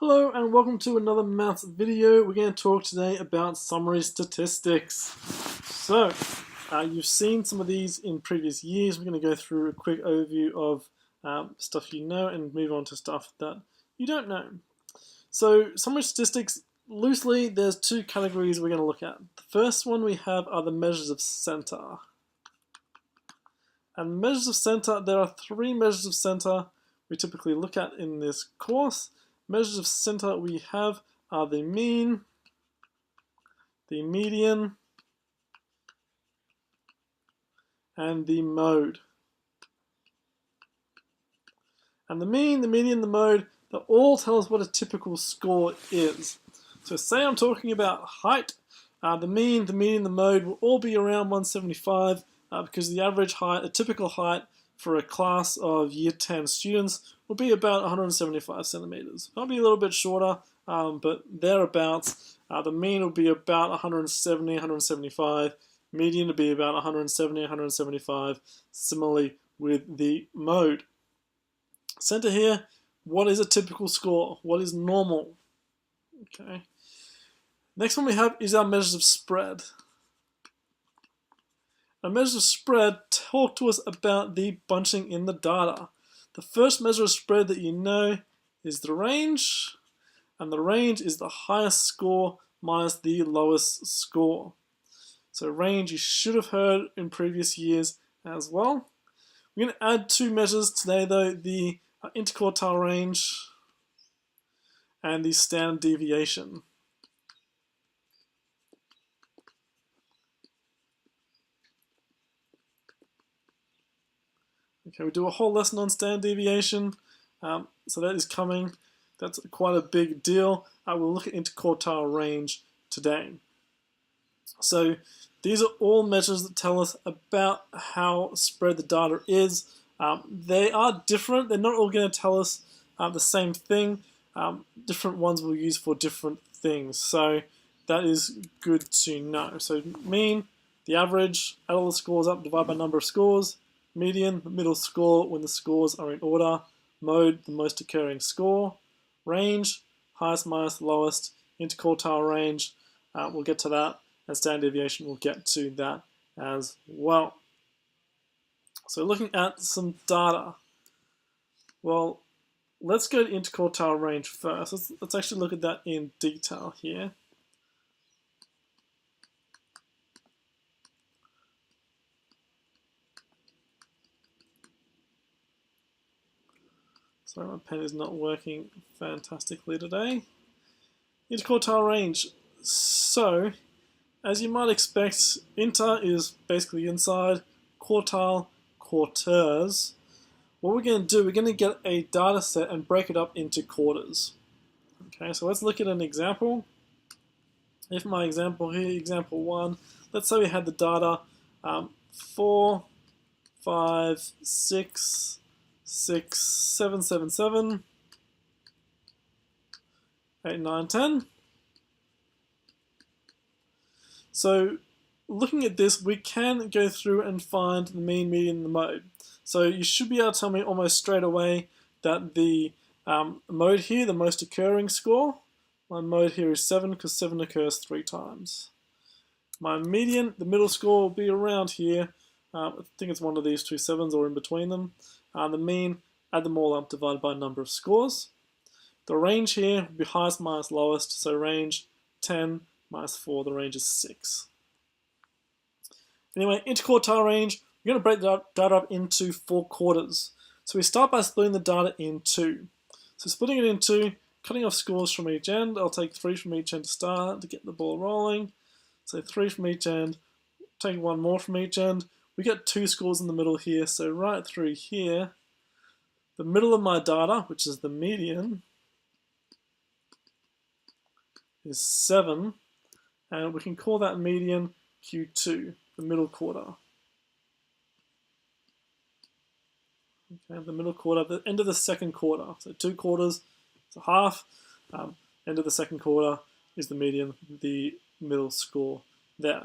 Hello and welcome to another maths video. We're going to talk today about summary statistics. So, you've seen some of these in previous years. We're going to go through a quick overview of stuff you know and move on to stuff that you don't know. So, summary statistics, loosely, there's two categories we're going to look at. The first one we have are the measures of center. And measures of center, there are three measures of center we typically look at in this course. Measures of center we have are the mean, the median, and the mode. And the mean, the median, the mode, they all tell us what a typical score is. So say I'm talking about height, the mean, the median, the mode will all be around 175 because the average height, a typical height for a class of year 10 students will be about 175 centimeters. It'll be a little bit shorter, but thereabouts. The mean will be about 170, 175. Median will be about 170, 175. Similarly with the mode. Center here, what is a typical score? What is normal? Okay. Next one we have is our measures of spread. Our measures of spread talk to us about the bunching in the data. The first measure of spread that you know is the range, and the range is the highest score minus the lowest score. So range you should have heard in previous years as well. We're going to add two measures today though, the interquartile range and the standard deviation. Okay, we do a whole lesson on standard deviation, so that is coming. That's quite a big deal. We'll look at interquartile range today. So these are all measures that tell us about how spread the data is. They are different. They're not all going to tell us the same thing. Different ones we'll use for different things. So that is good to know. So mean, the average, add all the scores up, divide by number of scores. Median, the middle score when the scores are in order. Mode, the most occurring score. Range, highest minus lowest. Interquartile range, we'll get to that. And standard deviation, we'll get to that as well. So looking at some data. Well, let's go to interquartile range first. Let's actually look at that in detail here. Sorry, my pen is not working fantastically today. Interquartile range. So, as you might expect, inter is basically inside, quartile, quarters. What we're going to do, we're going to get a data set and break it up into quarters. Okay, so let's look at an example. If my example here, example 1, let's say we had the data 4, 5, 6, 6, 7, 7, 7, 8, 9, 10. So looking at this, we can go through and find the mean, median, and the mode. So you should be able to tell me almost straight away that the mode here, the most occurring score, my mode here is 7 because 7 occurs 3 times. My median, the middle score will be around here. I think it's one of these two 7s or in between them. The mean, add them all up, divided by number of scores. The range here will be highest minus lowest, so range 10 minus 4, the range is 6. Anyway, interquartile range, we're going to break the data up into 4 quarters. So we start by splitting the data in 2. So splitting it in 2, cutting off scores from each end. I'll take 3 from each end to start to get the ball rolling. So 3 from each end, take 1 more from each end. We get 2 scores in the middle here, so right through here, the middle of my data, which is the median, is 7, and we can call that median Q2, the middle quarter. Okay, the middle quarter, the end of the second quarter. So 2 quarters, it's a half. End of the second quarter is the median, the middle score there.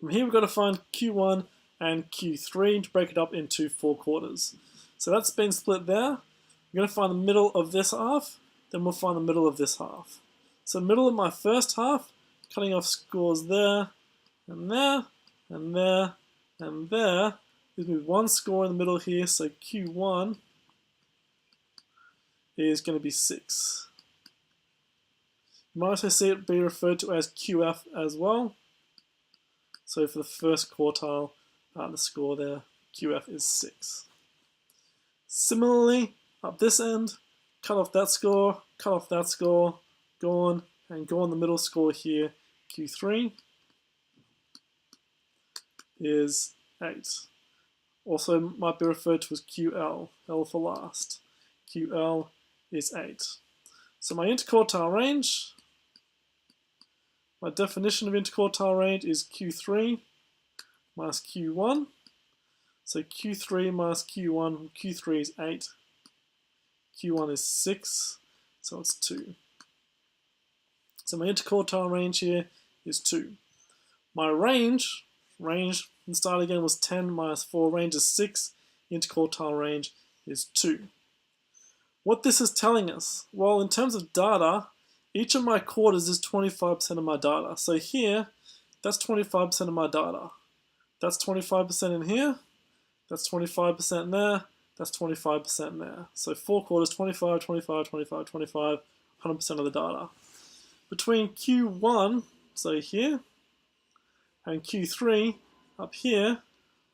From here we've got to find Q1 and Q3 to break it up into 4 quarters. So that's been split there. we're going to find the middle of this half, then we'll find the middle of this half. So middle of my first half, cutting off scores there, and there, and there, and there. Gives me one score in the middle here, so Q1 is going to be 6. You might also see it be referred to as QF as well. So for the first quartile, the score there, QF is 6. Similarly, up this end, cut off that score, gone, and gone the middle score here, Q3 is 8. Also might be referred to as QL, L for last. QL is 8. So my interquartile range, my definition of interquartile range is Q3 minus Q1. So Q3 minus Q1, Q3 is 8, Q1 is 6, so it's 2. So my interquartile range here is 2. My range from the start again was 10 minus 4, range is 6, interquartile range is 2. What this is telling us, well, in terms of data, each of my quarters is 25% of my data. So here, that's 25% of my data. That's 25% in here, that's 25% there, that's 25% there. So 4 quarters, 25, 25, 25, 25, 100% of the data. Between Q1, so here, and Q3, up here,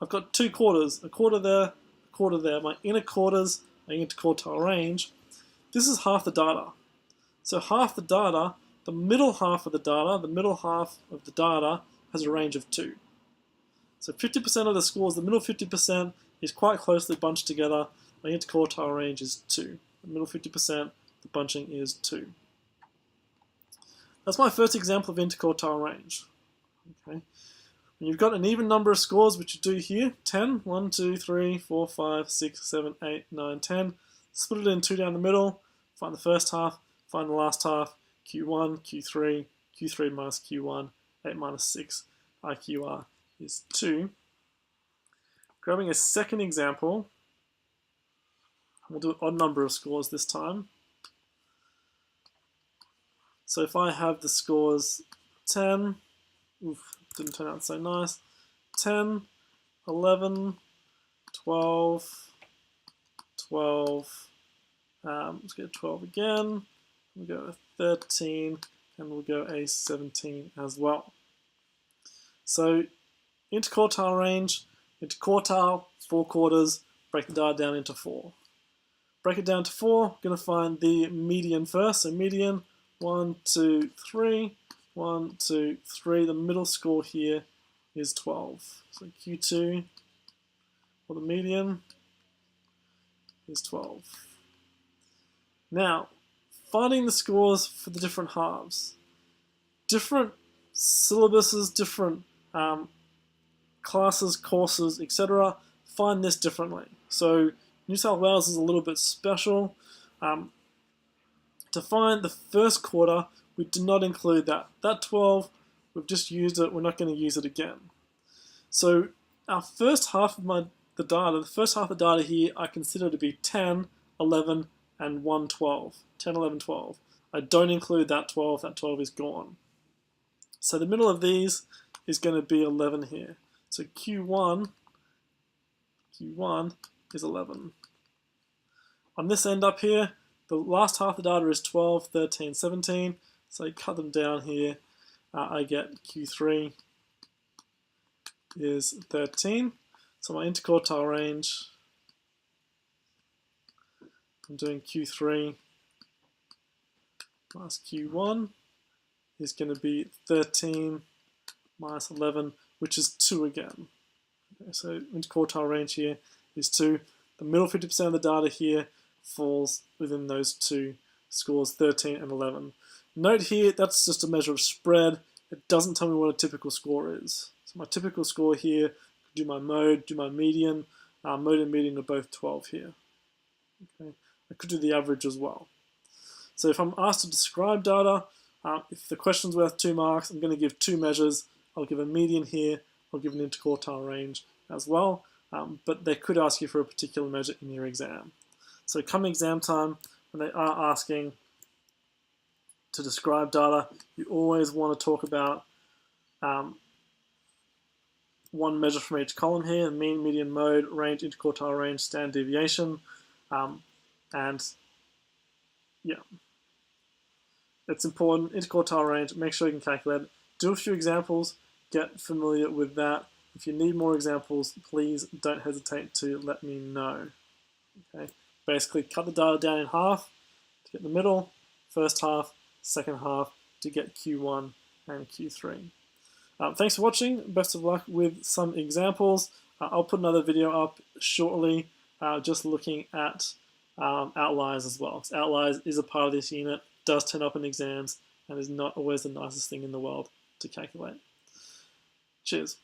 I've got 2 quarters, a quarter there, a quarter there. My inner quarters, my interquartile range. This is half the data. So half the data, the middle half of the data has a range of 2. So 50% of the scores, the middle 50% is quite closely bunched together. My interquartile range is 2. The middle 50%, the bunching is 2. That's my first example of interquartile range. Okay. When you've got an even number of scores, which you do here, 10, 1, 2, 3, 4, 5, 6, 7, 8, 9, 10, split it in 2 down the middle, find the first half, find the last half, Q1, Q3, Q3 minus Q1, 8 minus 6, IQR is 2. Grabbing a second example, we'll do an odd number of scores this time. So if I have the scores 10, didn't turn out so nice, 10, 11, 12, 12, let's get 12 again, we'll go a 13, and we'll go a 17 as well. So interquartile range, interquartile, 4 quarters, break the data down into 4. Break it down to 4, going to find the median first, so median, 1, 2, 3, 1, 2, 3, the middle score here is 12. So Q2, or the median, is 12. Now, finding the scores for the different halves. Different syllabuses, different classes, courses, etc. find this differently. So New South Wales is a little bit special. To find the first quarter, we did not include that. That 12, we've just used it, we're not going to use it again. So our first half of the data here, I consider to be 10, 11, and 1, 12. 10, 11, 12. I don't include that 12 is gone. So the middle of these is going to be 11 here. So Q1 is 11. On this end up here, the last half of the data is 12, 13, 17. So I cut them down here. I get Q3 is 13. So my interquartile range, I'm doing Q3 minus Q1 is going to be 13 minus 11, which is 2 again. Okay, so interquartile range here is 2. The middle 50% of the data here falls within those 2 scores, 13 and 11. Note here, that's just a measure of spread. It doesn't tell me what a typical score is. So my typical score here, do my mode, do my median. Mode and median are both 12 here. Okay. I could do the average as well. So if I'm asked to describe data, if the question's worth 2 marks, I'm going to give 2 measures. I'll give a median here, I'll give an interquartile range as well, but they could ask you for a particular measure in your exam. So come exam time, when they are asking to describe data, you always want to talk about one measure from each column here: mean, median, mode, range, interquartile range, standard deviation, and yeah, it's important. Interquartile range, make sure you can calculate it. Do a few examples, get familiar with that. If you need more examples, please don't hesitate to let me know. Okay, basically cut the data down in half to get the middle, first half, second half to get Q1 and Q3. Thanks for watching. Best of luck with some examples. I'll put another video up shortly just looking at outliers as well. So outliers is a part of this unit, does turn up in exams, and is not always the nicest thing in the world to calculate. Cheers.